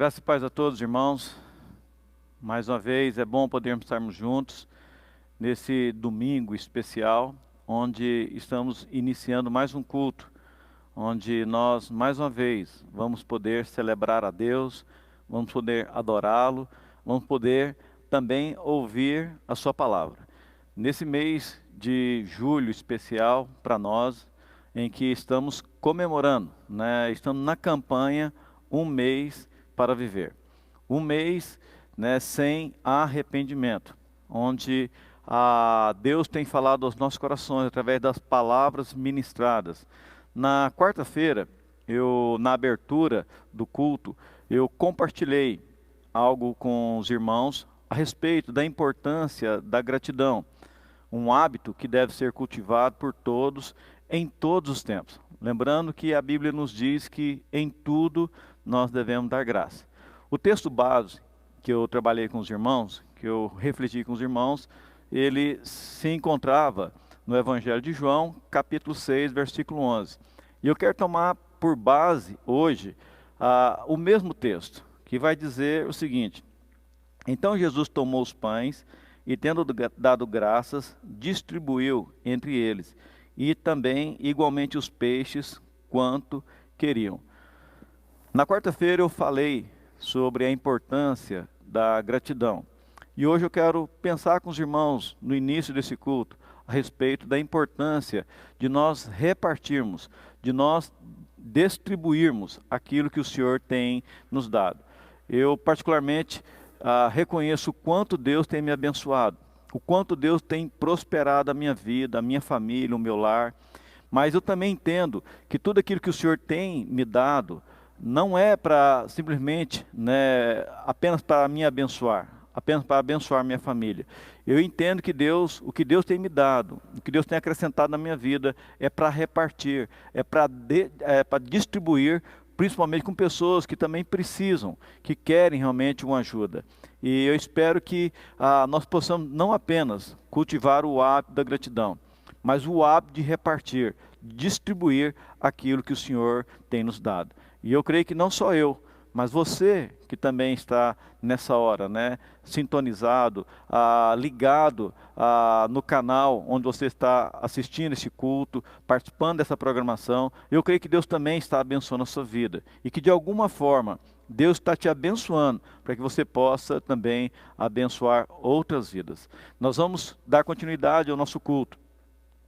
Graça e paz a todos, irmãos. Mais uma vez, é bom podermos estarmos juntos nesse domingo especial, onde estamos iniciando mais um culto, onde nós, mais uma vez, vamos poder celebrar a Deus, vamos poder adorá-lo, vamos poder também ouvir a sua palavra. Nesse mês de julho especial para nós, em que estamos comemorando, estamos na campanha Um Mês para Viver. Um mês sem arrependimento, onde Deus tem falado aos nossos corações através das palavras ministradas. Na quarta-feira, na abertura do culto, eu compartilhei algo com os irmãos a respeito da importância da gratidão, um hábito que deve ser cultivado por todos em todos os tempos. Lembrando que a Bíblia nos diz que em tudo nós devemos dar graça. O texto base que eu trabalhei com os irmãos, que eu refleti com os irmãos, ele se encontrava no Evangelho de João, capítulo 6, versículo 11. E eu quero tomar por base hoje o mesmo texto, que vai dizer o seguinte: então Jesus tomou os pães e, tendo dado graças, distribuiu entre eles, e também igualmente os peixes, quanto queriam. Na quarta-feira eu falei sobre a importância da gratidão. E hoje eu quero pensar com os irmãos, no início desse culto, a respeito da importância de nós repartirmos, de nós distribuirmos aquilo que o Senhor tem nos dado. Eu particularmente reconheço o quanto Deus tem me abençoado, o quanto Deus tem prosperado a minha vida, a minha família, o meu lar. Mas eu também entendo que tudo aquilo que o Senhor tem me dado não é para simplesmente, apenas para me abençoar, apenas para abençoar minha família. Eu entendo que o que Deus tem me dado, o que Deus tem acrescentado na minha vida é para repartir, é para distribuir, principalmente com pessoas que também precisam, que querem realmente uma ajuda. E eu espero que nós possamos não apenas cultivar o hábito da gratidão, mas o hábito de repartir, distribuir aquilo que o Senhor tem nos dado. E eu creio que não só eu, mas você que também está nessa hora, sintonizado, ligado no canal onde você está assistindo esse culto, participando dessa programação, eu creio que Deus também está abençoando a sua vida. E que de alguma forma Deus está te abençoando para que você possa também abençoar outras vidas. Nós vamos dar continuidade ao nosso culto.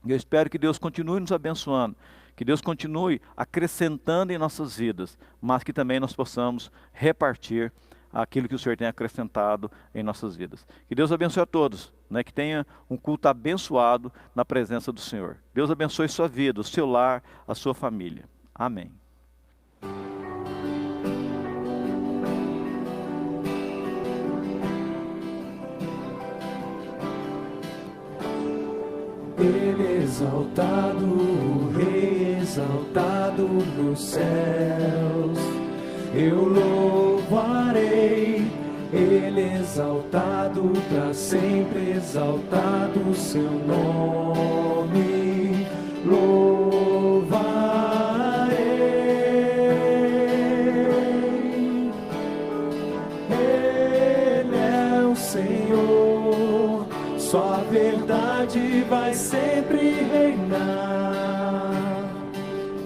Eu espero que Deus continue nos abençoando, que Deus continue acrescentando em nossas vidas, mas que também nós possamos repartir aquilo que o Senhor tem acrescentado em nossas vidas. Que Deus abençoe a todos, que tenha um culto abençoado na presença do Senhor. Deus abençoe sua vida, o seu lar, a sua família. Amém. Ele é exaltado, o Rei exaltado nos céus. Eu louvarei, Ele é exaltado, para sempre exaltado o seu nome. Louvarei, Ele é o Senhor, sua verdade vai sempre reinar.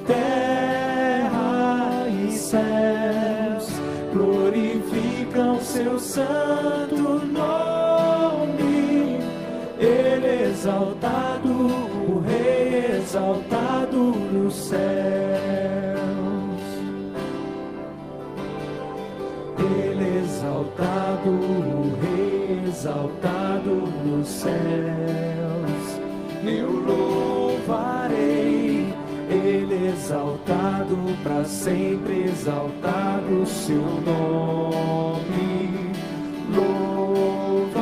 Terra e céus glorificam seu santo nome. Ele é exaltado, o Rei exaltado nos céus. Ele é exaltado, o Rei exaltado nos céus. Eu louvarei, Ele é exaltado, para sempre exaltado o seu nome. Louvarei,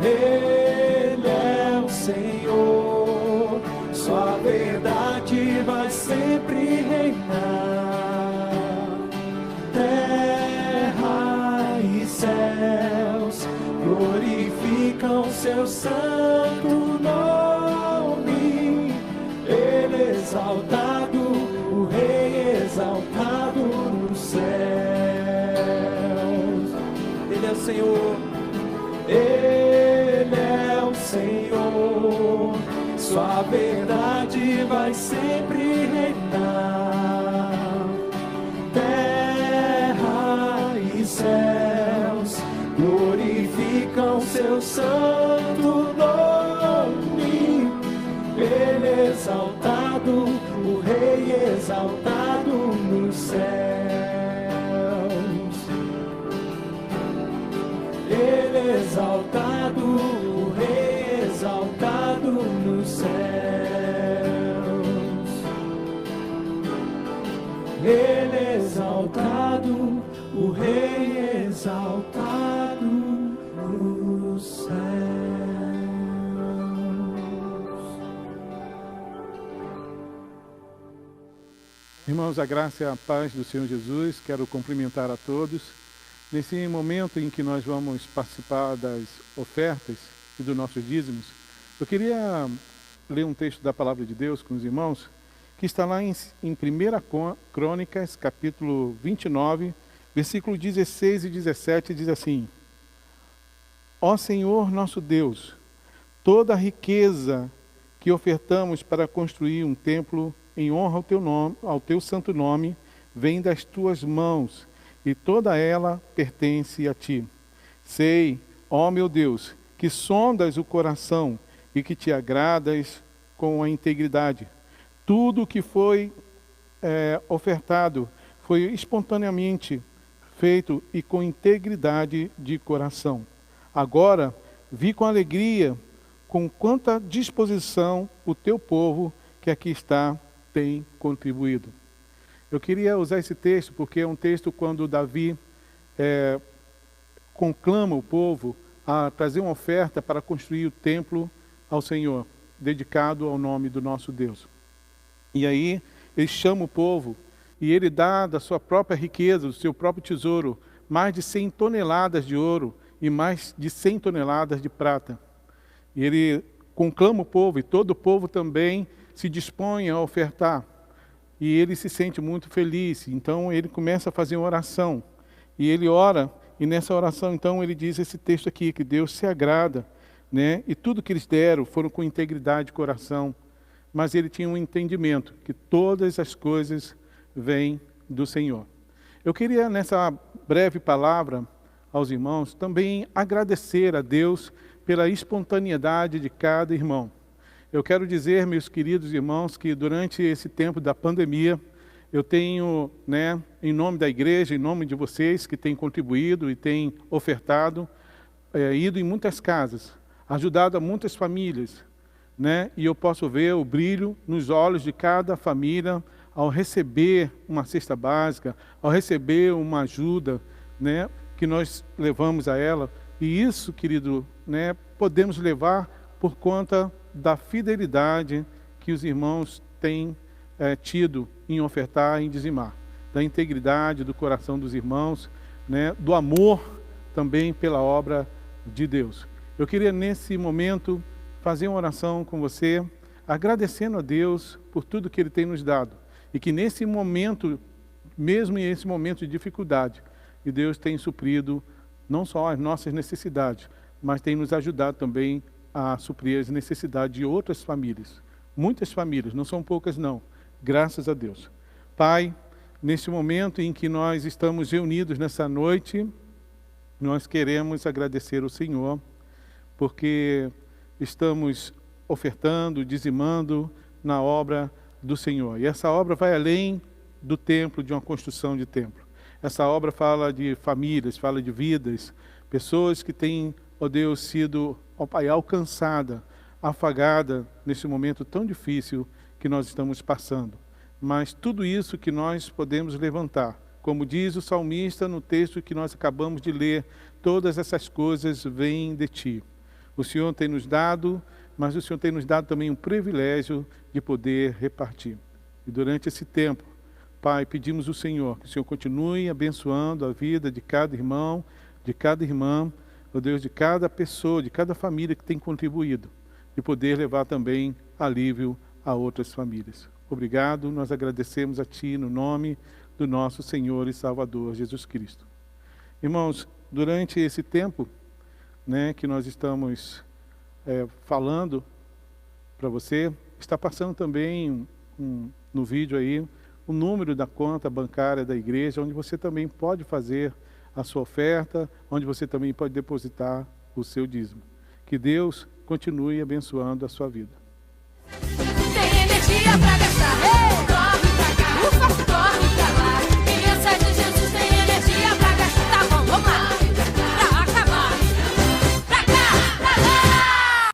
Ele é o Senhor, sua verdade vai sempre reinar. Terra e céus glorificam seu santo nome. Ele exaltado, Senhor. Ele é o Senhor, sua verdade vai sempre reinar. Terra e céus glorificam seu santo nome. Ele é exaltado, o Rei exaltado nos céus. Ele é exaltado, o Rei exaltado nos céus. Ele é exaltado, o Rei exaltado nos céus. Irmãos, a graça e a paz do Senhor Jesus, quero cumprimentar a todos. Nesse momento em que nós vamos participar das ofertas e dos nossos dízimos, eu queria ler um texto da Palavra de Deus com os irmãos, que está lá em 1 Crônicas, capítulo 29, versículo 16 e 17, diz assim: Ó Senhor nosso Deus, toda a riqueza que ofertamos para construir um templo em honra ao teu nome, ao teu santo nome, vem das tuas mãos, e toda ela pertence a ti. Sei, ó meu Deus, que sondas o coração e que te agradas com a integridade. Tudo o que foi ofertado foi espontaneamente feito e com integridade de coração. Agora, vi com alegria, com quanta disposição o teu povo que aqui está tem contribuído. Eu queria usar esse texto porque é um texto quando Davi conclama o povo a trazer uma oferta para construir o templo ao Senhor, dedicado ao nome do nosso Deus. E aí ele chama o povo e ele dá da sua própria riqueza, do seu próprio tesouro, mais de 100 toneladas de ouro e mais de 100 toneladas de prata. E ele conclama o povo, e todo o povo também se dispõe a ofertar. E ele se sente muito feliz, então ele começa a fazer uma oração. E ele ora, e nessa oração então ele diz esse texto aqui, que Deus se agrada, né? E tudo que eles deram foram com integridade de coração. Mas ele tinha um entendimento, que todas as coisas vêm do Senhor. Eu queria nessa breve palavra aos irmãos também agradecer a Deus pela espontaneidade de cada irmão. Eu quero dizer, meus queridos irmãos, que durante esse tempo da pandemia, eu tenho, em nome da igreja, em nome de vocês que têm contribuído e têm ofertado, ido em muitas casas, ajudado a muitas famílias, e eu posso ver o brilho nos olhos de cada família ao receber uma cesta básica, ao receber uma ajuda, que nós levamos a ela. E isso, querido, podemos levar por conta da fidelidade que os irmãos têm tido em ofertar, em dizimar, da integridade do coração dos irmãos, do amor também pela obra de Deus. Eu queria nesse momento fazer uma oração com você, agradecendo a Deus por tudo que Ele tem nos dado, e que nesse momento, mesmo em esse momento de dificuldade, que Deus tem suprido não só as nossas necessidades, mas tem nos ajudado também a suprir as necessidades de outras famílias. Muitas famílias, não são poucas não, graças a Deus. Pai, nesse momento em que nós estamos reunidos nessa noite, nós queremos agradecer ao Senhor, porque estamos ofertando, dizimando na obra do Senhor. E essa obra vai além do templo, de uma construção de templo. Essa obra fala de famílias, fala de vidas, pessoas que têm, ó Deus, sido, ó Pai, alcançada, afagada nesse momento tão difícil que nós estamos passando. Mas tudo isso que nós podemos levantar, como diz o salmista no texto que nós acabamos de ler, todas essas coisas vêm de Ti. O Senhor tem nos dado, mas o Senhor tem nos dado também um privilégio de poder repartir. E durante esse tempo, Pai, pedimos ao Senhor que o Senhor continue abençoando a vida de cada irmão, de cada irmã, ó Deus, de cada pessoa, de cada família que tem contribuído, de poder levar também alívio a outras famílias. Obrigado, nós agradecemos a Ti no nome do nosso Senhor e Salvador Jesus Cristo. Irmãos, durante esse tempo, né, que nós estamos falando para você, está passando também no vídeo aí o número da conta bancária da igreja, onde você também pode fazer a sua oferta, onde você também pode depositar o seu dízimo. Que Deus continue abençoando a sua vida. Tem energia pra gastar, corre pra cá, ufa, corre pra lá. Criança de Jesus tem energia pra gastar, vamos lá, pra acabar, pra cá, pra lá.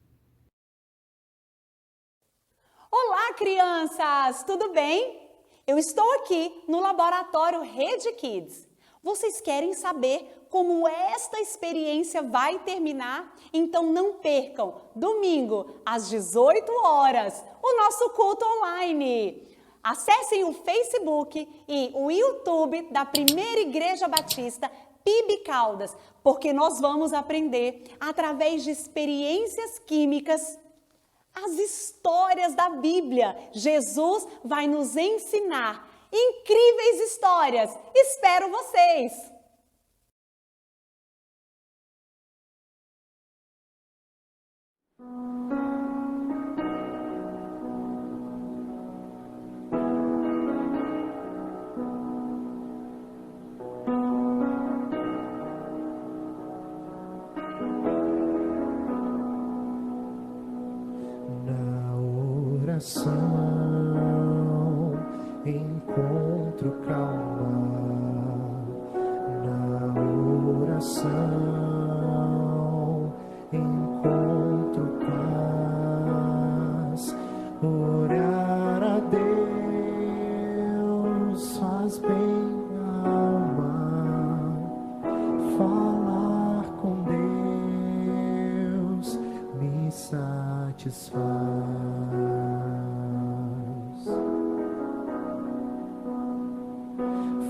Olá, crianças, tudo bem? Eu estou aqui no Laboratório Rede Kids. Vocês querem saber como esta experiência vai terminar? Então não percam, domingo, às 18 horas, o nosso culto online. Acessem o Facebook e o YouTube da Primeira Igreja Batista PIB Caldas, porque nós vamos aprender, através de experiências químicas, as histórias da Bíblia. Jesus vai nos ensinar incríveis histórias. Espero vocês! Encontro calma na oração, encontro paz. Orar a Deus faz bem à alma, falar com Deus me satisfaz.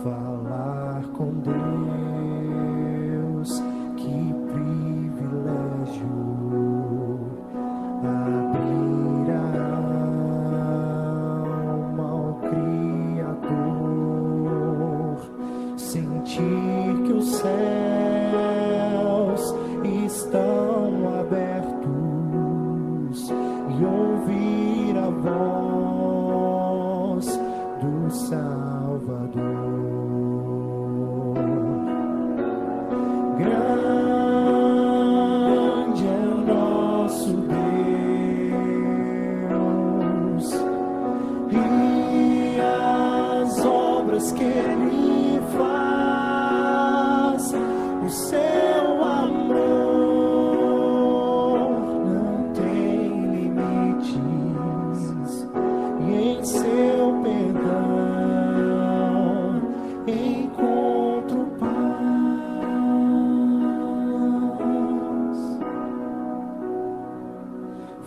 Falar com Deus, que privilégio, abrir a alma ao Criador, sentir que os céus estão abertos e ouvir a voz do Salvador. Grande é o nosso Deus e as obras que Ele faz, o seu amor não tem limites, e em seu perdão encontro paz.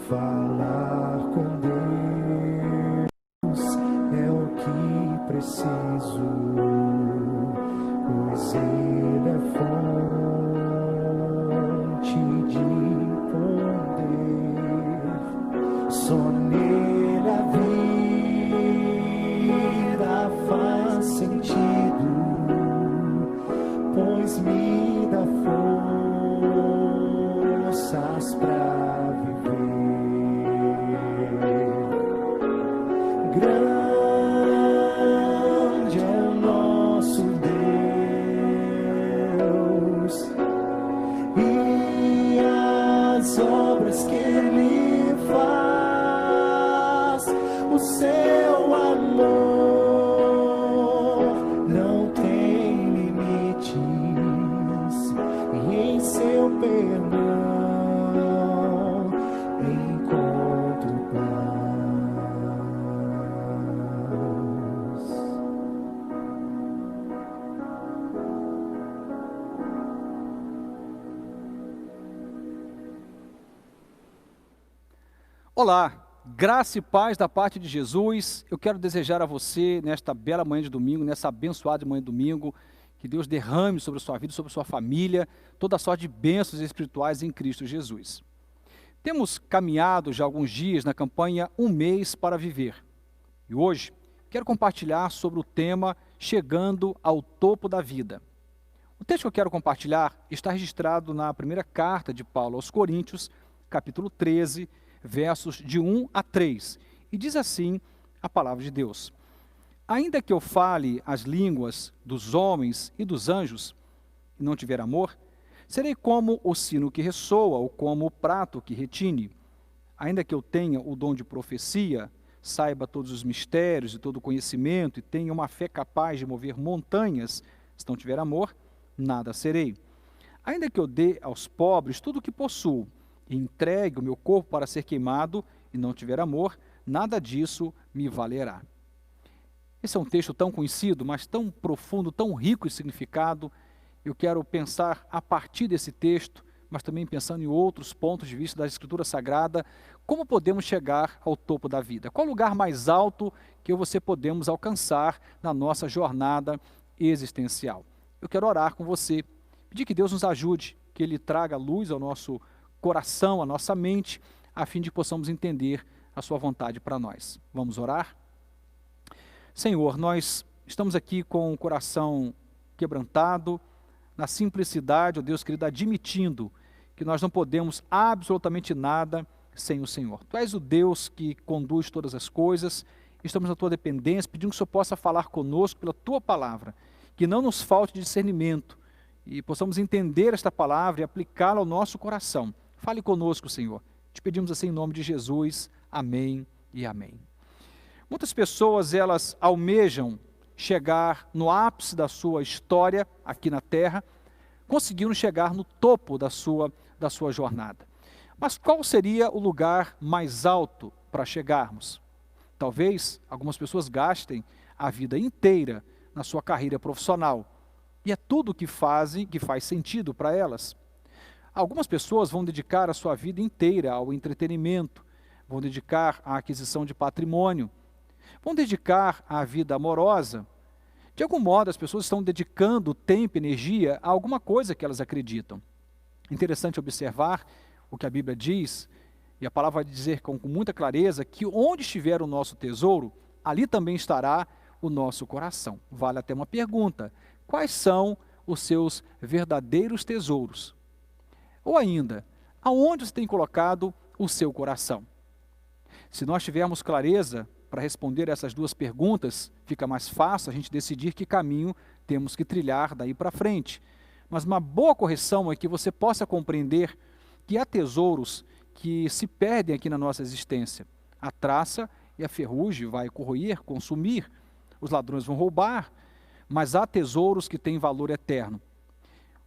Falar com Deus é o que preciso, pois Ele é fonte de poder. Só nele a vida faz sentido, pois me dá forças pra viver. Grande é o nosso Deus e as obras que Ele faz, o seu amor não tem limites, e em seu perdão encontro paz. Olá, graça e paz da parte de Jesus. Eu quero desejar a você, nesta bela manhã de domingo, nessa abençoada manhã de domingo, que Deus derrame sobre a sua vida, sobre a sua família, toda a sorte de bênçãos espirituais em Cristo Jesus. Temos caminhado já alguns dias na campanha Um Mês para Viver. E hoje quero compartilhar sobre o tema Chegando ao Topo da Vida. O texto que eu quero compartilhar está registrado na primeira carta de Paulo aos Coríntios, capítulo 13, versos de 1 a 3. E diz assim a palavra de Deus: ainda que eu fale as línguas dos homens e dos anjos, e não tiver amor, serei como o sino que ressoa, ou como o prato que retine. Ainda que eu tenha o dom de profecia, saiba todos os mistérios e todo o conhecimento, e tenha uma fé capaz de mover montanhas, se não tiver amor, nada serei. Ainda que eu dê aos pobres tudo o que possuo, e entregue o meu corpo para ser queimado, e não tiver amor, nada disso me valerá. Esse é um texto tão conhecido, mas tão profundo, tão rico em significado. Eu quero pensar a partir desse texto, mas também pensando em outros pontos de vista da Escritura Sagrada, como podemos chegar ao topo da vida? Qual o lugar mais alto que eu e você podemos alcançar na nossa jornada existencial? Eu quero orar com você, pedir que Deus nos ajude, que Ele traga luz ao nosso coração, à nossa mente, a fim de que possamos entender a sua vontade para nós. Vamos orar? Senhor, nós estamos aqui com o coração quebrantado, na simplicidade, ó Deus querido, admitindo que nós não podemos absolutamente nada sem o Senhor. Tu és o Deus que conduz todas as coisas, estamos na Tua dependência, pedindo que o Senhor possa falar conosco pela Tua palavra, que não nos falte discernimento e possamos entender esta palavra e aplicá-la ao nosso coração. Fale conosco, Senhor. Te pedimos assim em nome de Jesus. Amém e amém. Muitas pessoas, elas almejam chegar no ápice da sua história aqui na Terra, conseguiram chegar no topo da sua jornada. Mas qual seria o lugar mais alto para chegarmos? Talvez algumas pessoas gastem a vida inteira na sua carreira profissional, e é tudo que fazem que faz sentido para elas. Algumas pessoas vão dedicar a sua vida inteira ao entretenimento, vão dedicar à aquisição de patrimônio, vão dedicar à vida amorosa. De algum modo, as pessoas estão dedicando tempo e energia a alguma coisa que elas acreditam. Interessante observar o que a Bíblia diz, e a palavra vai dizer com muita clareza, que onde estiver o nosso tesouro, ali também estará o nosso coração. Vale até uma pergunta: quais são os seus verdadeiros tesouros? Ou ainda, aonde você tem colocado o seu coração? Se nós tivermos clareza para responder essas duas perguntas, fica mais fácil a gente decidir que caminho temos que trilhar daí para frente. Mas uma boa correção é que você possa compreender que há tesouros que se perdem aqui na nossa existência. A traça e a ferrugem vai corroer, consumir, os ladrões vão roubar, mas há tesouros que têm valor eterno.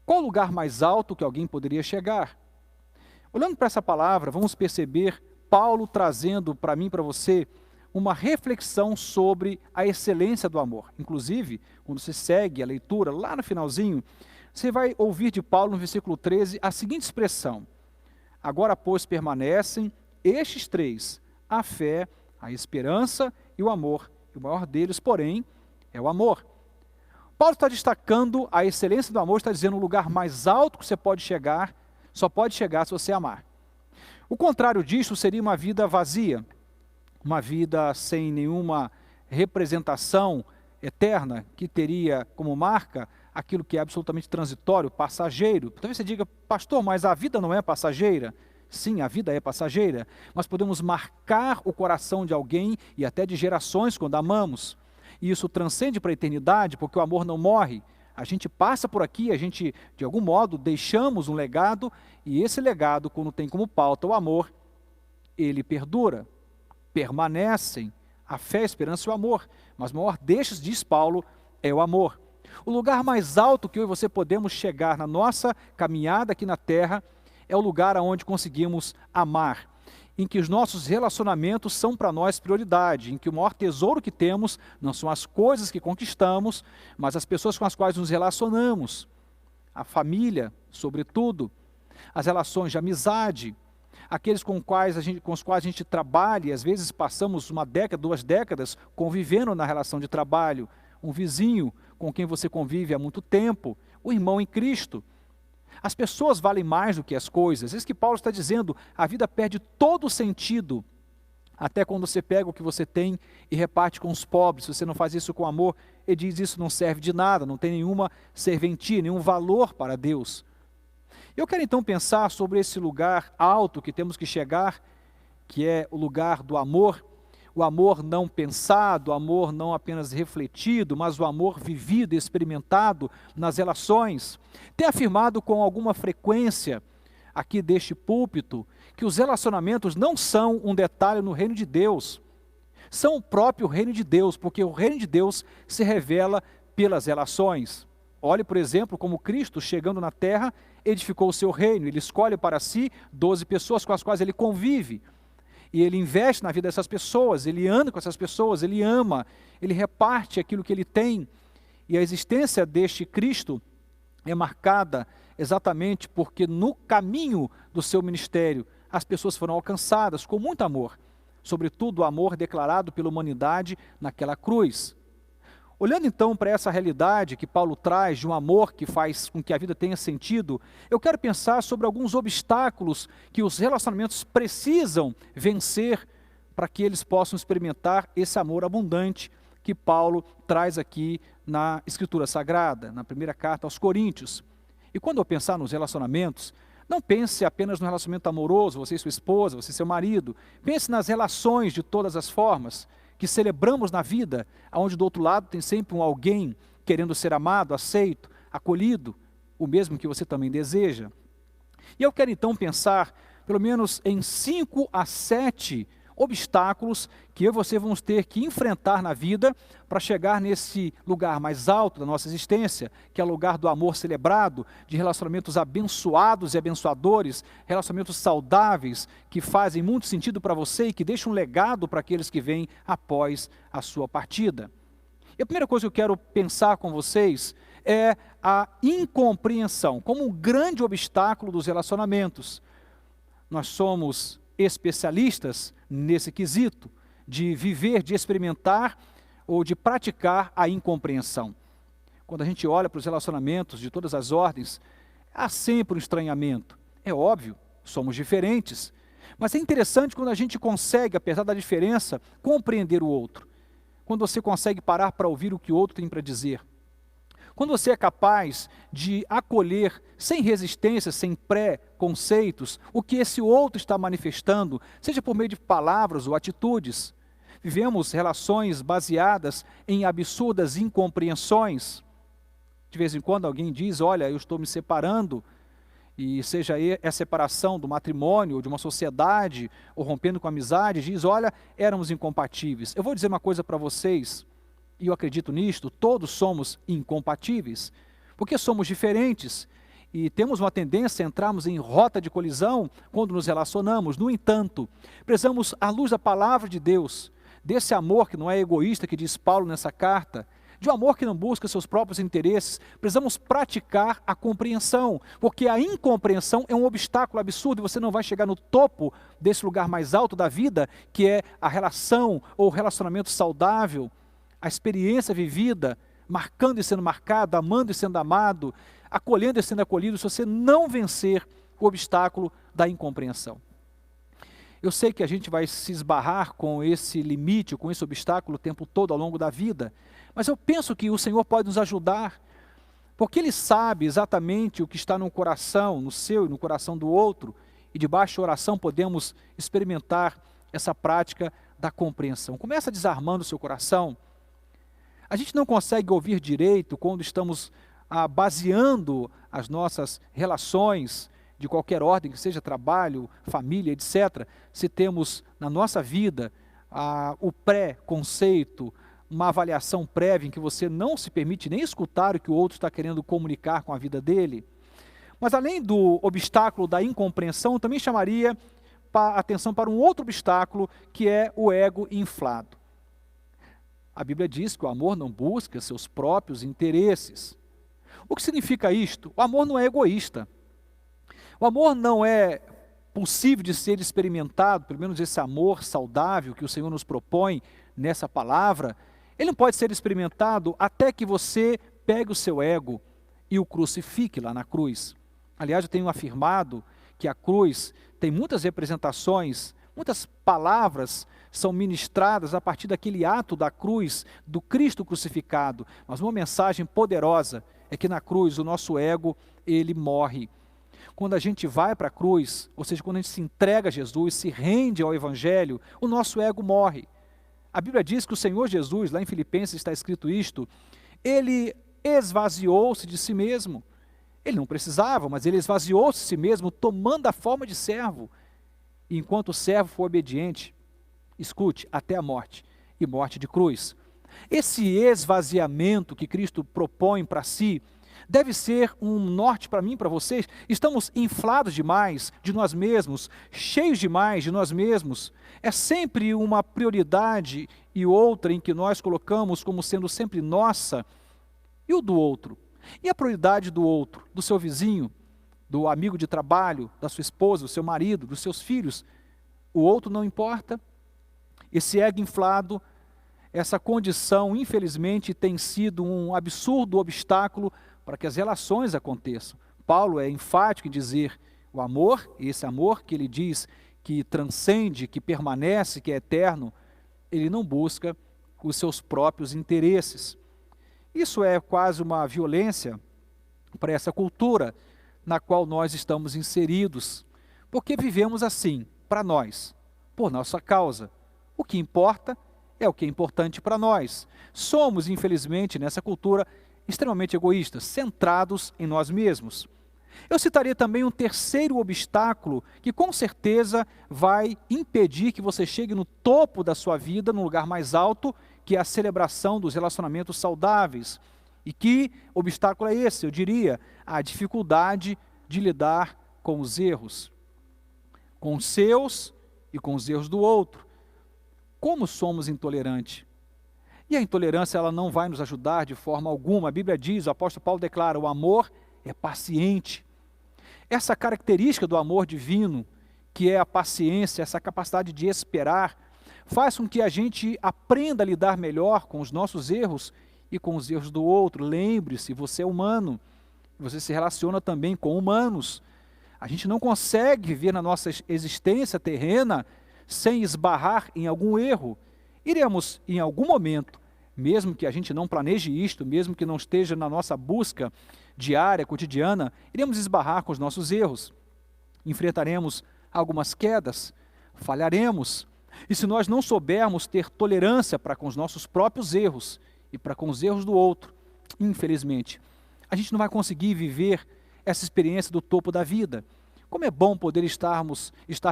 Qual o lugar mais alto que alguém poderia chegar? Olhando para essa palavra, vamos perceber Paulo trazendo para mim e para você uma reflexão sobre a excelência do amor. Inclusive, quando você segue a leitura, lá no finalzinho, você vai ouvir de Paulo, no versículo 13, a seguinte expressão: agora, pois, permanecem estes três, a fé, a esperança e o amor. E o maior deles, porém, é o amor. Paulo está destacando a excelência do amor, está dizendo o lugar mais alto que você pode chegar, só pode chegar se você amar. O contrário disso seria uma vida vazia, uma vida sem nenhuma representação eterna, que teria como marca aquilo que é absolutamente transitório, passageiro. Talvez você diga: pastor, mas a vida não é passageira? Sim, a vida é passageira, mas podemos marcar o coração de alguém e até de gerações quando amamos. E isso transcende para a eternidade, porque o amor não morre. A gente passa por aqui, a gente, de algum modo, deixamos um legado, e esse legado, quando tem como pauta o amor, ele perdura, permanecem a fé, a esperança e o amor. Mas o maior destes, diz Paulo, é o amor. O lugar mais alto que eu e você podemos chegar na nossa caminhada aqui na Terra é o lugar onde conseguimos amar, em que os nossos relacionamentos são para nós prioridade, em que o maior tesouro que temos não são as coisas que conquistamos, mas as pessoas com as quais nos relacionamos, a família, sobretudo, as relações de amizade, aqueles com os quais a gente trabalha, e às vezes passamos uma década, 2 décadas convivendo na relação de trabalho, um vizinho com quem você convive há muito tempo, o irmão em Cristo. As pessoas valem mais do que as coisas. Isso que Paulo está dizendo: a vida perde todo o sentido, até quando você pega o que você tem e reparte com os pobres. Se você não faz isso com amor, ele diz isso não serve de nada, não tem nenhuma serventia, nenhum valor para Deus. Eu quero então pensar sobre esse lugar alto que temos que chegar, que é o lugar do amor, o amor não pensado, o amor não apenas refletido, mas o amor vivido e experimentado nas relações. Tem afirmado com alguma frequência, aqui deste púlpito, que os relacionamentos não são um detalhe no reino de Deus, são o próprio reino de Deus, porque o reino de Deus se revela pelas relações. Olhe, por exemplo, como Cristo, chegando na terra, edificou o seu reino, ele escolhe para si 12 pessoas com as quais ele convive, e ele investe na vida dessas pessoas, ele anda com essas pessoas, ele ama, ele reparte aquilo que ele tem, e a existência deste Cristo é marcada exatamente porque no caminho do seu ministério as pessoas foram alcançadas com muito amor, sobretudo o amor declarado pela humanidade naquela cruz. Olhando então para essa realidade que Paulo traz de um amor que faz com que a vida tenha sentido, eu quero pensar sobre alguns obstáculos que os relacionamentos precisam vencer para que eles possam experimentar esse amor abundante que Paulo traz aqui na Escritura Sagrada, na primeira carta aos Coríntios. E quando eu pensar nos relacionamentos, não pense apenas no relacionamento amoroso, você e sua esposa, você e seu marido. Pense nas relações de todas as formas que celebramos na vida, onde do outro lado tem sempre um alguém querendo ser amado, aceito, acolhido, o mesmo que você também deseja. E eu quero então pensar, pelo menos em 5 a 7 obstáculos que eu e você vamos ter que enfrentar na vida para chegar nesse lugar mais alto da nossa existência, que é o lugar do amor celebrado, de relacionamentos abençoados e abençoadores, relacionamentos saudáveis, que fazem muito sentido para você e que deixam um legado para aqueles que vêm após a sua partida. E a primeira coisa que eu quero pensar com vocês é a incompreensão, como um grande obstáculo dos relacionamentos. Nós somos especialistas nesse quesito, de viver, de experimentar ou de praticar a incompreensão. Quando a gente olha para os relacionamentos de todas as ordens, há sempre um estranhamento. É óbvio, somos diferentes, mas é interessante quando a gente consegue, apesar da diferença, compreender o outro. Quando você consegue parar para ouvir o que o outro tem para dizer. Quando você é capaz de acolher, sem resistência, sem pré-conceitos, o que esse outro está manifestando, seja por meio de palavras ou atitudes. Vivemos relações baseadas em absurdas incompreensões. De vez em quando alguém diz, olha, eu estou me separando, e seja a separação do matrimônio, ou de uma sociedade, ou rompendo com a amizade, diz, olha, éramos incompatíveis. Eu vou dizer uma coisa para vocês, e eu acredito nisto, todos somos incompatíveis, porque somos diferentes e temos uma tendência a entrarmos em rota de colisão quando nos relacionamos. No entanto, precisamos, à luz da palavra de Deus, desse amor que não é egoísta, que diz Paulo nessa carta, de um amor que não busca seus próprios interesses, precisamos praticar a compreensão, porque a incompreensão é um obstáculo absurdo e você não vai chegar no topo desse lugar mais alto da vida, que é a relação ou relacionamento saudável, a experiência vivida, marcando e sendo marcado, amando e sendo amado, acolhendo e sendo acolhido, se você não vencer o obstáculo da incompreensão. Eu sei que a gente vai se esbarrar com esse limite, com esse obstáculo o tempo todo ao longo da vida, mas eu penso que o Senhor pode nos ajudar, porque Ele sabe exatamente o que está no coração, no seu e no coração do outro, e debaixo da oração podemos experimentar essa prática da compreensão. Começa desarmando o seu coração. A gente não consegue ouvir direito quando estamos baseando as nossas relações de qualquer ordem, que seja trabalho, família, etc., se temos na nossa vida o pré-conceito, uma avaliação prévia em que você não se permite nem escutar o que o outro está querendo comunicar com a vida dele. Mas além do obstáculo da incompreensão, também chamaria a atenção para um outro obstáculo, que é o ego inflado. A Bíblia diz que o amor não busca seus próprios interesses. O que significa isto? O amor não é egoísta. O amor não é possível de ser experimentado, pelo menos esse amor saudável que o Senhor nos propõe nessa palavra, ele não pode ser experimentado até que você pegue o seu ego e o crucifique lá na cruz. Aliás, eu tenho afirmado que a cruz tem muitas representações Muitas palavras são ministradas a partir daquele ato da cruz, do Cristo crucificado. Mas uma mensagem poderosa é que na cruz o nosso ego, ele morre. Quando a gente vai para a cruz, ou seja, quando a gente se entrega a Jesus, se rende ao Evangelho, o nosso ego morre. A Bíblia diz que o Senhor Jesus, lá em Filipenses está escrito isto, ele esvaziou-se de si mesmo. Ele não precisava, mas ele esvaziou-se de si mesmo, tomando a forma de servo. E enquanto o servo for obediente, escute, até a morte, e morte de cruz. Esse esvaziamento que Cristo propõe para si, deve ser um norte para mim e para vocês. Estamos inflados demais de nós mesmos, cheios demais de nós mesmos. É sempre uma prioridade e outra em que nós colocamos como sendo sempre nossa e o do outro. E a prioridade do outro, do seu vizinho, do amigo de trabalho, da sua esposa, do seu marido, dos seus filhos. O outro não importa. Esse ego inflado, essa condição, infelizmente, tem sido um absurdo obstáculo para que as relações aconteçam. Paulo é enfático em dizer o amor, esse amor que ele diz que transcende, que permanece, que é eterno, ele não busca os seus próprios interesses. Isso é quase uma violência para essa cultura na qual nós estamos inseridos, porque vivemos assim, para nós, por nossa causa. O que importa é o que é importante para nós. Somos, infelizmente, nessa cultura, extremamente egoístas, centrados em nós mesmos. Eu citaria também um terceiro obstáculo que com certeza vai impedir que você chegue no topo da sua vida, no lugar mais alto, que é a celebração dos relacionamentos saudáveis. E que obstáculo é esse? Eu diria, a dificuldade de lidar com os erros, com os seus e com os erros do outro. Como somos intolerantes? E a intolerância, ela não vai nos ajudar de forma alguma. A Bíblia diz, o apóstolo Paulo declara, o amor é paciente. Essa característica do amor divino, que é a paciência, essa capacidade de esperar, faz com que a gente aprenda a lidar melhor com os nossos erros e com os erros do outro. Lembre-se, você é humano, você se relaciona também com humanos. A gente não consegue viver na nossa existência terrena sem esbarrar em algum erro. Iremos, em algum momento, mesmo que a gente não planeje isto, mesmo que não esteja na nossa busca diária, cotidiana, iremos esbarrar com os nossos erros. Enfrentaremos algumas quedas, falharemos. E se nós não soubermos ter tolerância para com os nossos próprios erros e para com os erros do outro, infelizmente, a gente não vai conseguir viver essa experiência do topo da vida. Como é bom poder estar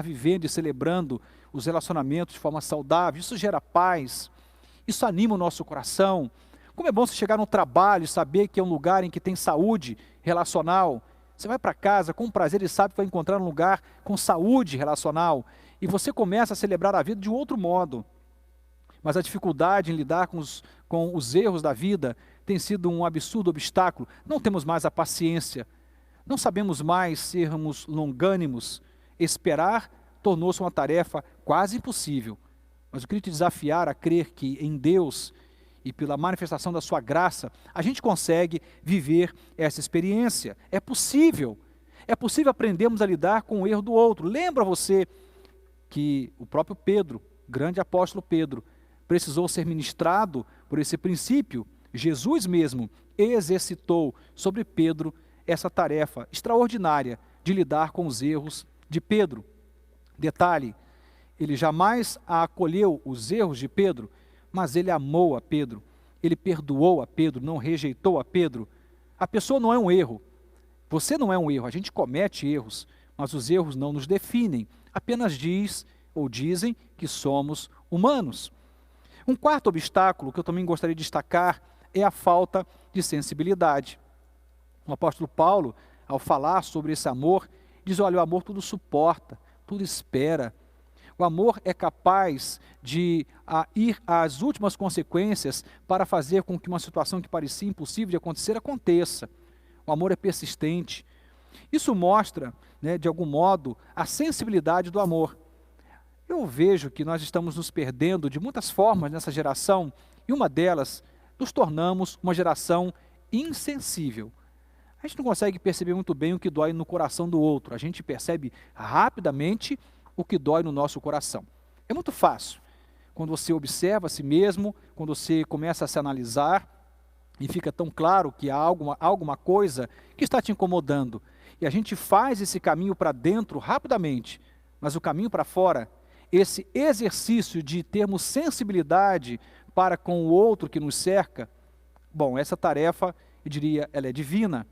vivendo e celebrando os relacionamentos de forma saudável. Isso gera paz, isso anima o nosso coração. Como é bom você chegar no trabalho e saber que é um lugar em que tem saúde relacional. Você vai para casa com prazer e sabe que vai encontrar um lugar com saúde relacional. E você começa a celebrar a vida de um outro modo. Mas a dificuldade em lidar com os erros da vida tem sido um absurdo obstáculo. Não temos mais a paciência. Não sabemos mais sermos longânimos. Esperar tornou-se uma tarefa quase impossível. Mas eu queria te desafiar a crer que em Deus e pela manifestação da sua graça, a gente consegue viver essa experiência. É possível. É possível aprendermos a lidar com o erro do outro. Lembra você que o próprio Pedro, grande apóstolo Pedro, precisou ser ministrado por esse princípio. Jesus mesmo exercitou sobre Pedro essa tarefa extraordinária de lidar com os erros de Pedro. Detalhe, ele jamais acolheu os erros de Pedro, mas ele amou a Pedro, ele perdoou a Pedro, não rejeitou a Pedro. A pessoa não é um erro, você não é um erro, a gente comete erros, mas os erros não nos definem, apenas dizem que somos humanos. Um quarto obstáculo que eu também gostaria de destacar é a falta de sensibilidade. O apóstolo Paulo, ao falar sobre esse amor, diz, olha, o amor tudo suporta, tudo espera. O amor é capaz de ir às últimas consequências para fazer com que uma situação que parecia impossível de acontecer, aconteça. O amor é persistente. Isso mostra, de algum modo, a sensibilidade do amor. Eu vejo que nós estamos nos perdendo de muitas formas nessa geração, e uma delas, nos tornamos uma geração insensível. A gente não consegue perceber muito bem o que dói no coração do outro. A gente percebe rapidamente o que dói no nosso coração. É muito fácil. Quando você observa a si mesmo, quando você começa a se analisar, e fica tão claro que há alguma coisa que está te incomodando. E a gente faz esse caminho para dentro rapidamente, mas o caminho para fora, esse exercício de termos sensibilidade para com o outro que nos cerca, bom, essa tarefa, eu diria, ela é divina.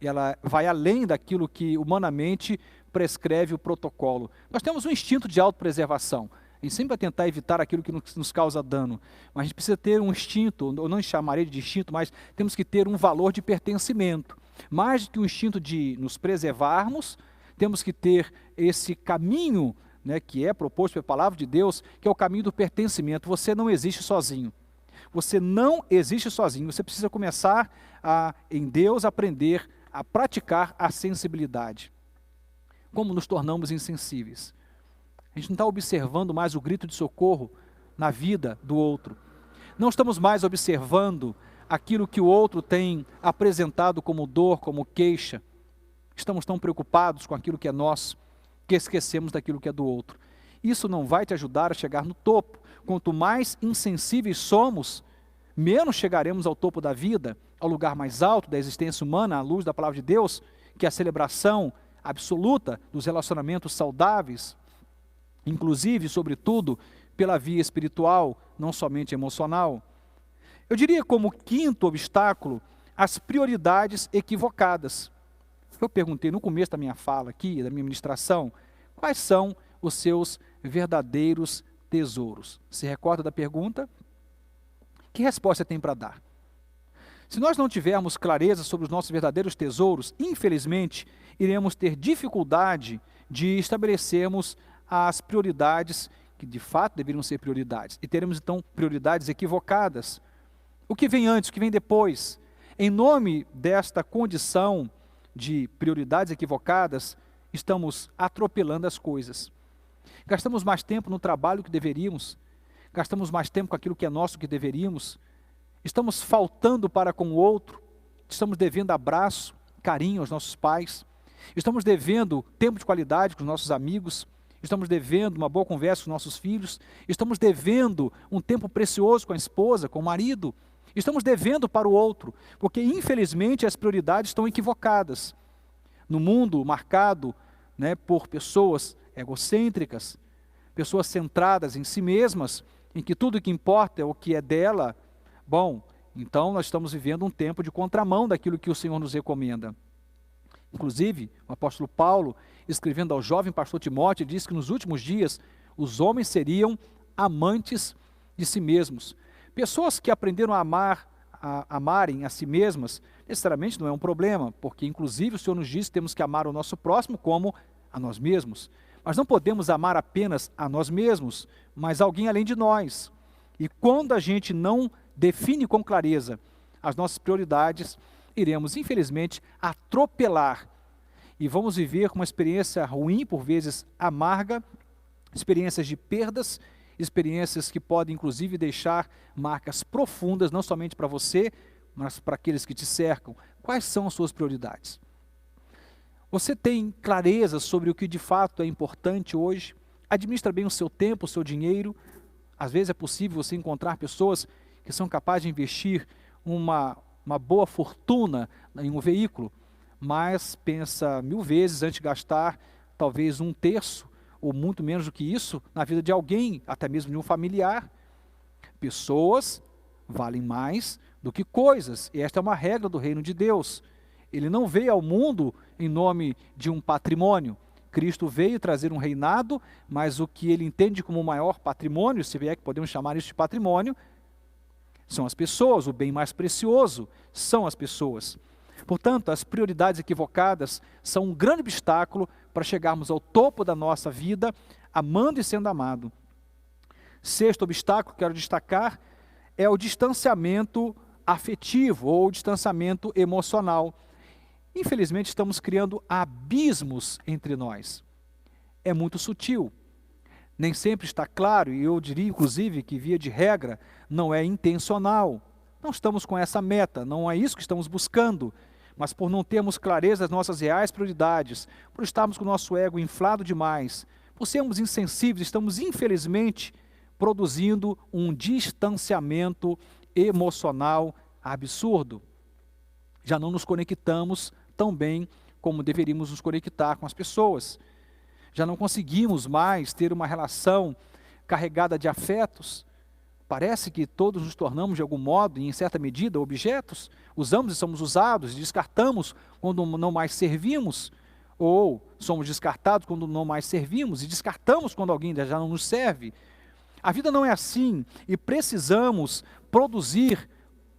Ela vai além daquilo que humanamente prescreve o protocolo. Nós temos um instinto de autopreservação. A gente sempre vai tentar evitar aquilo que nos causa dano. Mas a gente precisa ter um instinto, eu não chamaria de instinto, mas temos que ter um valor de pertencimento. Mais do que um instinto de nos preservarmos, temos que ter esse caminho, né, que é proposto pela palavra de Deus, que é o caminho do pertencimento. Você não existe sozinho. Você não existe sozinho. Você precisa começar em Deus, aprender a praticar a sensibilidade. Como nos tornamos insensíveis? A gente não está observando mais o grito de socorro na vida do outro. Não estamos mais observando aquilo que o outro tem apresentado como dor, como queixa. Estamos tão preocupados com aquilo que é nosso, que esquecemos daquilo que é do outro. Isso não vai te ajudar a chegar no topo. Quanto mais insensíveis somos, menos chegaremos ao topo da vida, ao lugar mais alto da existência humana, à luz da palavra de Deus, que é a celebração absoluta dos relacionamentos saudáveis, inclusive, sobretudo, pela via espiritual, não somente emocional. Eu diria como quinto obstáculo, as prioridades equivocadas. Eu perguntei no começo da minha fala aqui, da minha ministração, quais são os seus verdadeiros tesouros? Se recorda da pergunta? Que resposta tem para dar? Se nós não tivermos clareza sobre os nossos verdadeiros tesouros, infelizmente, iremos ter dificuldade de estabelecermos as prioridades que de fato deveriam ser prioridades. E teremos então prioridades equivocadas. O que vem antes, o que vem depois? Em nome desta condição de prioridades equivocadas, estamos atropelando as coisas. Gastamos mais tempo no trabalho que deveríamos, gastamos mais tempo com aquilo que é nosso que deveríamos, estamos faltando para com o outro, estamos devendo abraço, carinho aos nossos pais, estamos devendo tempo de qualidade com os nossos amigos, estamos devendo uma boa conversa com os nossos filhos, estamos devendo um tempo precioso com a esposa, com o marido, estamos devendo para o outro, porque infelizmente as prioridades estão equivocadas. No mundo marcado, né, por pessoas egocêntricas, pessoas centradas em si mesmas, em que tudo o que importa é o que é dela, bom, então nós estamos vivendo um tempo de contramão daquilo que o Senhor nos recomenda. Inclusive, o apóstolo Paulo, escrevendo ao jovem pastor Timóteo, diz que nos últimos dias os homens seriam amantes de si mesmos. Pessoas que aprenderam a amarem a si mesmas, necessariamente não é um problema, porque inclusive o Senhor nos diz que temos que amar o nosso próximo como a nós mesmos. Mas não podemos amar apenas a nós mesmos, mas alguém além de nós. E quando a gente não define com clareza as nossas prioridades, iremos, infelizmente, atropelar e vamos viver uma experiência ruim, por vezes amarga, experiências de perdas, experiências que podem, inclusive, deixar marcas profundas, não somente para você, mas para aqueles que te cercam. Quais são as suas prioridades? Você tem clareza sobre o que de fato é importante hoje? Administra bem o seu tempo, o seu dinheiro. Às vezes é possível você encontrar pessoas que são capazes de investir uma boa fortuna em um veículo, mas pensa 1000 vezes antes de gastar talvez 1/3 ou muito menos do que isso na vida de alguém, até mesmo de um familiar. Pessoas valem mais do que coisas, e esta é uma regra do reino de Deus. Ele não veio ao mundo em nome de um patrimônio. Cristo veio trazer um reinado, mas o que ele entende como o maior patrimônio, se é que podemos chamar isso de patrimônio, são as pessoas. O bem mais precioso são as pessoas. Portanto, as prioridades equivocadas são um grande obstáculo para chegarmos ao topo da nossa vida, amando e sendo amado. Sexto obstáculo que quero destacar é o distanciamento afetivo ou o distanciamento emocional. Infelizmente, estamos criando abismos entre nós. É muito sutil. Nem sempre está claro, e eu diria, inclusive, que via de regra, não é intencional. Não estamos com essa meta, não é isso que estamos buscando. Mas por não termos clareza das nossas reais prioridades, por estarmos com o nosso ego inflado demais, por sermos insensíveis, estamos infelizmente produzindo um distanciamento emocional absurdo. Já não nos conectamos tão bem como deveríamos nos conectar com as pessoas. Já não conseguimos mais ter uma relação carregada de afetos. Parece que todos nos tornamos de algum modo, e em certa medida, objetos. Usamos e somos usados, descartamos quando não mais servimos, ou somos descartados quando não mais servimos, e descartamos quando alguém já não nos serve. A vida não é assim, e precisamos produzir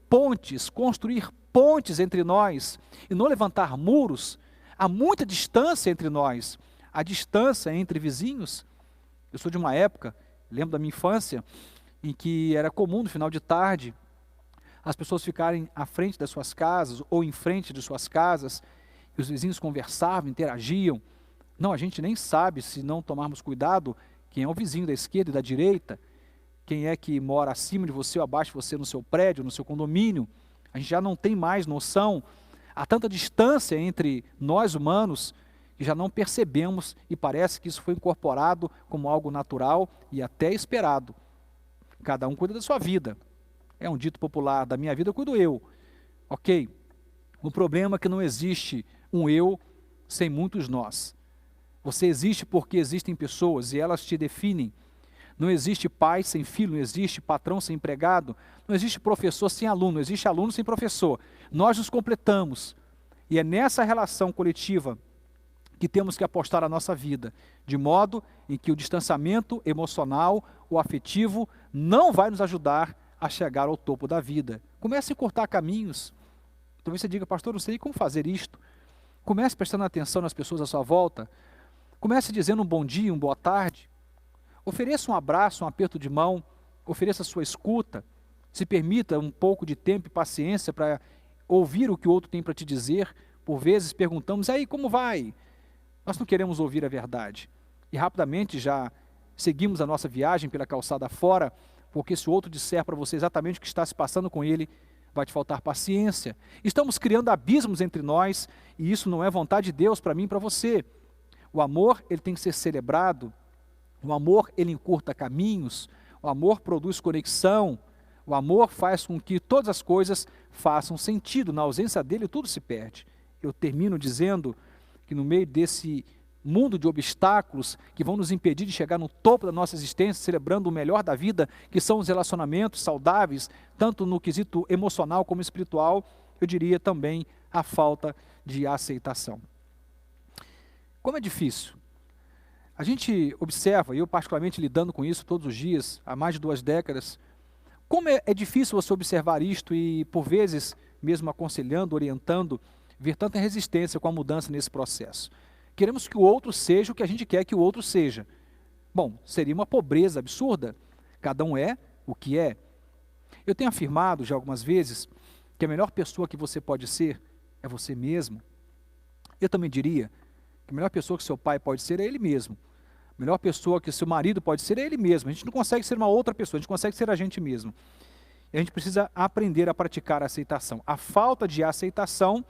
pontes, construir pontes entre nós, e não levantar muros. Há muita distância entre nós, a distância entre vizinhos. Eu sou de uma época, lembro da minha infância, em que era comum no final de tarde as pessoas ficarem à frente das suas casas ou em frente de suas casas, e os vizinhos conversavam, interagiam. Não, a gente nem sabe, se não tomarmos cuidado, quem é o vizinho da esquerda e da direita, quem é que mora acima de você ou abaixo de você no seu prédio, no seu condomínio. A gente já não tem mais noção. Há tanta distância entre nós humanos que já não percebemos, e parece que isso foi incorporado como algo natural e até esperado. Cada um cuida da sua vida. É um dito popular: da minha vida eu cuido eu. Ok. O problema é que não existe um eu sem muitos nós. Você existe porque existem pessoas e elas te definem. Não existe pai sem filho, não existe patrão sem empregado, não existe professor sem aluno, não existe aluno sem professor. Nós nos completamos. E é nessa relação coletiva que temos que apostar a nossa vida, de modo em que o distanciamento emocional ou afetivo não vai nos ajudar a chegar ao topo da vida. Comece a encurtar caminhos. Talvez você diga: pastor, não sei como fazer isto. Comece prestando atenção nas pessoas à sua volta. Comece dizendo um bom dia, uma boa tarde. Ofereça um abraço, um aperto de mão. Ofereça a sua escuta. Se permita um pouco de tempo e paciência para ouvir o que o outro tem para te dizer. Por vezes perguntamos: e aí, como vai? Nós não queremos ouvir a verdade. E rapidamente já seguimos a nossa viagem pela calçada fora, porque se o outro disser para você exatamente o que está se passando com ele, vai te faltar paciência. Estamos criando abismos entre nós, e isso não é vontade de Deus para mim e para você. O amor, ele tem que ser celebrado. O amor, ele encurta caminhos. O amor produz conexão. O amor faz com que todas as coisas façam sentido. Na ausência dele, tudo se perde. Eu termino dizendo que no meio desse mundo de obstáculos que vão nos impedir de chegar no topo da nossa existência, celebrando o melhor da vida, que são os relacionamentos saudáveis, tanto no quesito emocional como espiritual, eu diria também a falta de aceitação. Como é difícil. A gente observa, e eu particularmente lidando com isso todos os dias, há mais de 2 décadas, como é difícil você observar isto e, por vezes, mesmo aconselhando, orientando, ver tanta resistência com a mudança nesse processo. Queremos que o outro seja o que a gente quer que o outro seja. Bom, seria uma pobreza absurda. Cada um é o que é. Eu tenho afirmado já algumas vezes que a melhor pessoa que você pode ser é você mesmo. Eu também diria que a melhor pessoa que seu pai pode ser é ele mesmo. A melhor pessoa que seu marido pode ser é ele mesmo. A gente não consegue ser uma outra pessoa, a gente consegue ser a gente mesmo. E a gente precisa aprender a praticar a aceitação. A falta de aceitação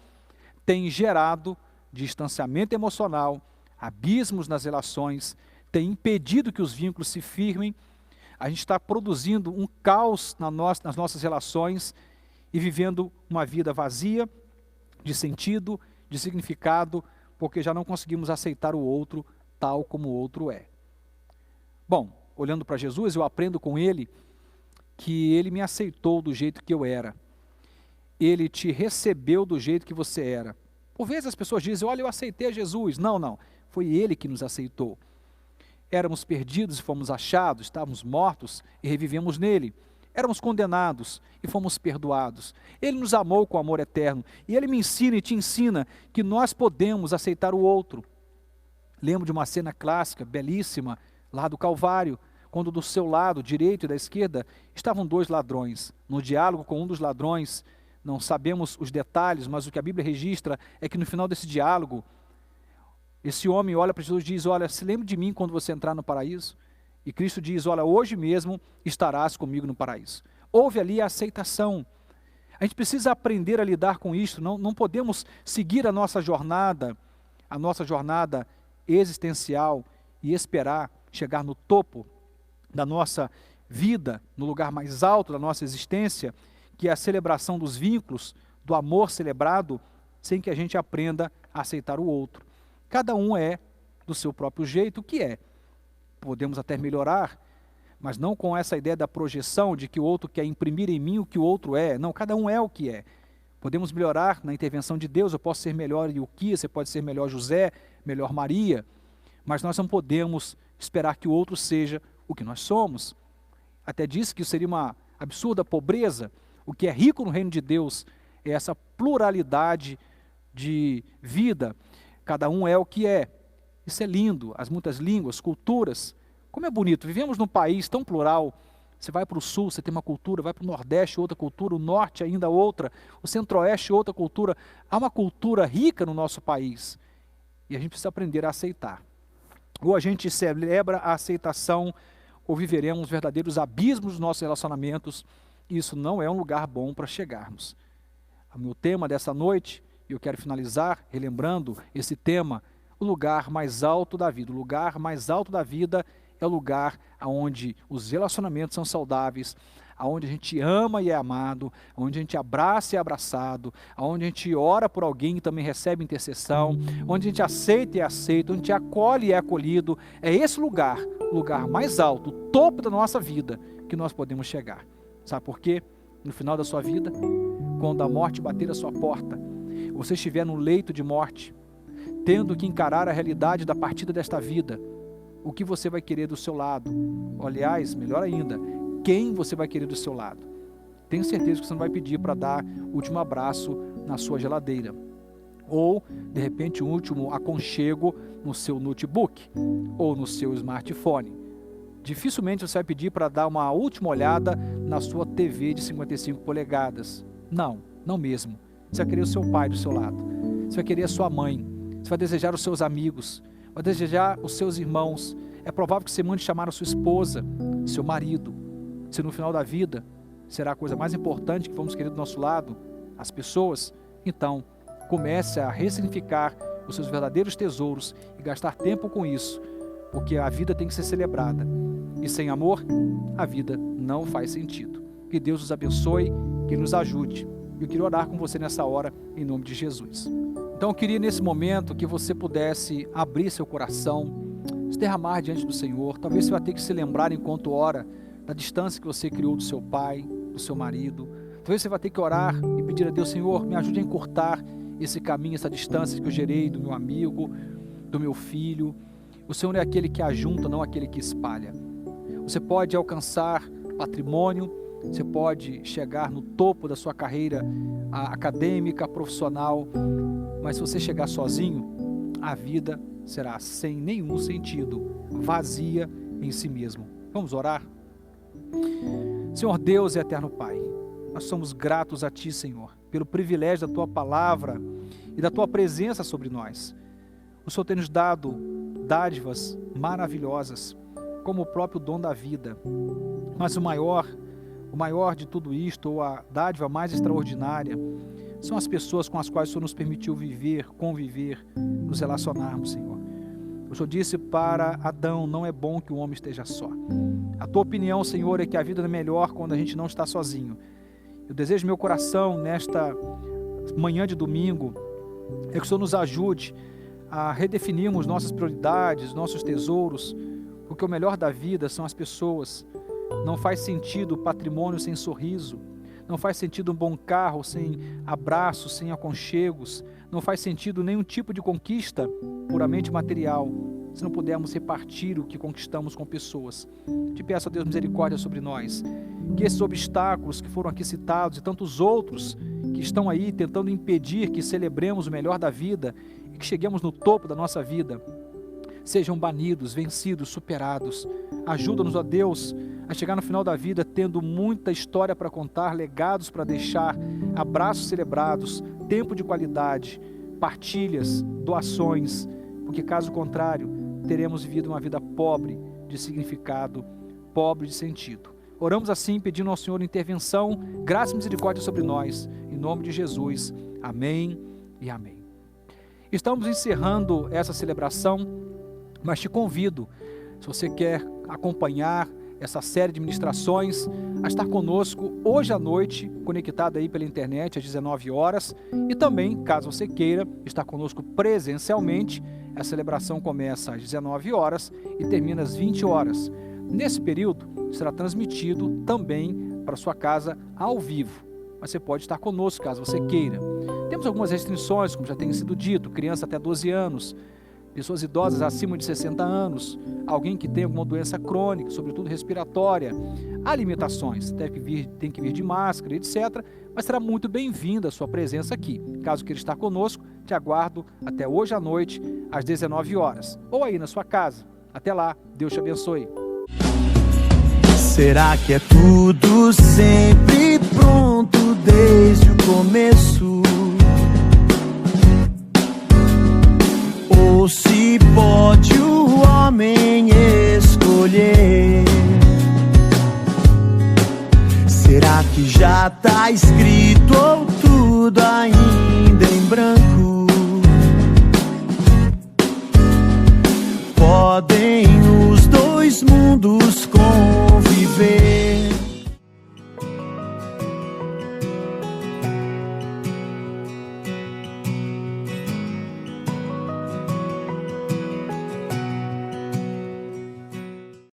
tem gerado distanciamento emocional, abismos nas relações, tem impedido que os vínculos se firmem. A gente está produzindo um caos nas nossas relações e vivendo uma vida vazia de sentido, de significado, porque já não conseguimos aceitar o outro tal como o outro é. Bom, olhando para Jesus, eu aprendo com ele que ele me aceitou do jeito que eu era. Ele te recebeu do jeito que você era. Por vezes as pessoas dizem: olha, eu aceitei a Jesus. Não, foi ele que nos aceitou. Éramos perdidos e fomos achados, estávamos mortos e revivemos nele. Éramos condenados e fomos perdoados. Ele nos amou com amor eterno e ele me ensina e te ensina que nós podemos aceitar o outro. Lembro de uma cena clássica, belíssima, lá do Calvário, quando do seu lado, direito e da esquerda, estavam 2 ladrões. No diálogo com um dos ladrões, não sabemos os detalhes, mas o que a Bíblia registra é que no final desse diálogo, esse homem olha para Jesus e diz: olha, se lembre de mim quando você entrar no paraíso. E Cristo diz: olha, hoje mesmo estarás comigo no paraíso. Houve ali a aceitação. A gente precisa aprender a lidar com isso. Não podemos seguir a nossa jornada existencial e esperar chegar no topo da nossa vida, no lugar mais alto da nossa existência, que é a celebração dos vínculos, do amor celebrado, sem que a gente aprenda a aceitar o outro. Cada um é do seu próprio jeito, o que é. Podemos até melhorar, mas não com essa ideia da projeção de que o outro quer imprimir em mim o que o outro é. Não, cada um é o que é. Podemos melhorar na intervenção de Deus, eu posso ser melhor Ilquias, você pode ser melhor José, melhor Maria, mas nós não podemos esperar que o outro seja o que nós somos. Até disse que isso seria uma absurda pobreza. O que é rico no reino de Deus é essa pluralidade de vida. Cada um é o que é. Isso é lindo, as muitas línguas, culturas. Como é bonito, vivemos num país tão plural. Você vai para o sul, você tem uma cultura, vai para o nordeste, outra cultura, o norte ainda outra, o centro-oeste, outra cultura. Há uma cultura rica no nosso país e a gente precisa aprender a aceitar. Ou a gente celebra a aceitação, ou viveremos verdadeiros abismos dos nossos relacionamentos, e isso não é um lugar bom para chegarmos. O meu tema dessa noite, e eu quero finalizar relembrando esse tema, o lugar mais alto da vida. O lugar mais alto da vida é o lugar onde os relacionamentos são saudáveis, onde a gente ama e é amado, onde a gente abraça e é abraçado, onde a gente ora por alguém e também recebe intercessão, onde a gente aceita e é aceito, onde a gente acolhe e é acolhido. É esse lugar, o lugar mais alto, o topo da nossa vida, que nós podemos chegar. Sabe por quê? No final da sua vida, quando a morte bater a sua porta, você estiver no leito de morte, tendo que encarar a realidade da partida desta vida, o que você vai querer do seu lado? Aliás, melhor ainda, quem você vai querer do seu lado? Tenho certeza que você não vai pedir para dar o último abraço na sua geladeira. Ou, de repente, um último aconchego no seu notebook ou no seu smartphone. Dificilmente você vai pedir para dar uma última olhada na sua TV de 55 polegadas. Não, não mesmo. Você vai querer o seu pai do seu lado. Você vai querer a sua mãe. Você vai desejar os seus amigos. Vai desejar os seus irmãos. É provável que você mande chamar a sua esposa, seu marido. Se no final da vida será a coisa mais importante que vamos querer do nosso lado, as pessoas, então comece a ressignificar os seus verdadeiros tesouros e gastar tempo com isso, porque a vida tem que ser celebrada. E sem amor, a vida não faz sentido. Que Deus nos abençoe, que nos ajude. Eu queria orar com você nessa hora, em nome de Jesus. Então eu queria nesse momento que você pudesse abrir seu coração, se derramar diante do Senhor. Talvez você vai ter que se lembrar enquanto ora da distância que você criou do seu pai, do seu marido. Talvez você vai ter que orar e pedir a Deus: Senhor, me ajude a encurtar esse caminho, essa distância que eu gerei do meu amigo, do meu filho. O Senhor é aquele que ajunta, não aquele que espalha. Você pode alcançar patrimônio, você pode chegar no topo da sua carreira acadêmica, profissional, mas se você chegar sozinho, a vida será sem nenhum sentido, vazia em si mesmo. Vamos orar? Senhor Deus e eterno Pai, nós somos gratos a Ti, Senhor, pelo privilégio da Tua palavra e da Tua presença sobre nós. O Senhor tem nos dado dádivas maravilhosas, como o próprio dom da vida. Mas o maior de tudo isto, ou a dádiva mais extraordinária, são as pessoas com as quais o Senhor nos permitiu viver, conviver, nos relacionarmos, Senhor. O Senhor disse para Adão: não é bom que o homem esteja só. A Tua opinião, Senhor, é que a vida é melhor quando a gente não está sozinho. Eu desejo meu coração nesta manhã de domingo é que o Senhor nos ajude a redefinirmos nossas prioridades, nossos tesouros, porque o melhor da vida são as pessoas. Não faz sentido patrimônio sem sorriso, não faz sentido um bom carro sem abraços, sem aconchegos, não faz sentido nenhum tipo de conquista puramente material, se não pudermos repartir o que conquistamos com pessoas. Te peço a Deus misericórdia sobre nós, que esses obstáculos que foram aqui citados e tantos outros que estão aí tentando impedir que celebremos o melhor da vida e que cheguemos no topo da nossa vida, sejam banidos, vencidos, superados. Ajuda-nos, ó Deus, a chegar no final da vida tendo muita história para contar, legados para deixar, abraços celebrados, tempo de qualidade, partilhas, doações, porque caso contrário, teremos vivido uma vida pobre de significado, pobre de sentido. Oramos assim, pedindo ao Senhor intervenção, graça e misericórdia sobre nós, em nome de Jesus. Amém e amém. Estamos encerrando essa celebração Mas te convido, se você quer acompanhar essa série de ministrações, a estar conosco hoje à noite, conectado aí pela internet às 19 horas, e também, caso você queira, estar conosco presencialmente. A celebração começa às 19 horas e termina às 20 horas. Nesse período, será transmitido também para sua casa ao vivo, mas você pode estar conosco caso você queira. Temos algumas restrições, como já tem sido dito: criança até 12 anos, pessoas idosas acima de 60 anos, alguém que tem alguma doença crônica, sobretudo respiratória. Há limitações, tem que vir de máscara, etc. Mas será muito bem-vinda a sua presença aqui. Caso queira estar conosco, te aguardo até hoje à noite, às 19 horas, ou aí na sua casa. Até lá, Deus te abençoe. Será que é tudo sempre pronto desde o começo? Ou se pode o homem escolher? Será que já tá escrito ou tudo ainda em branco? Podem os dois mundos com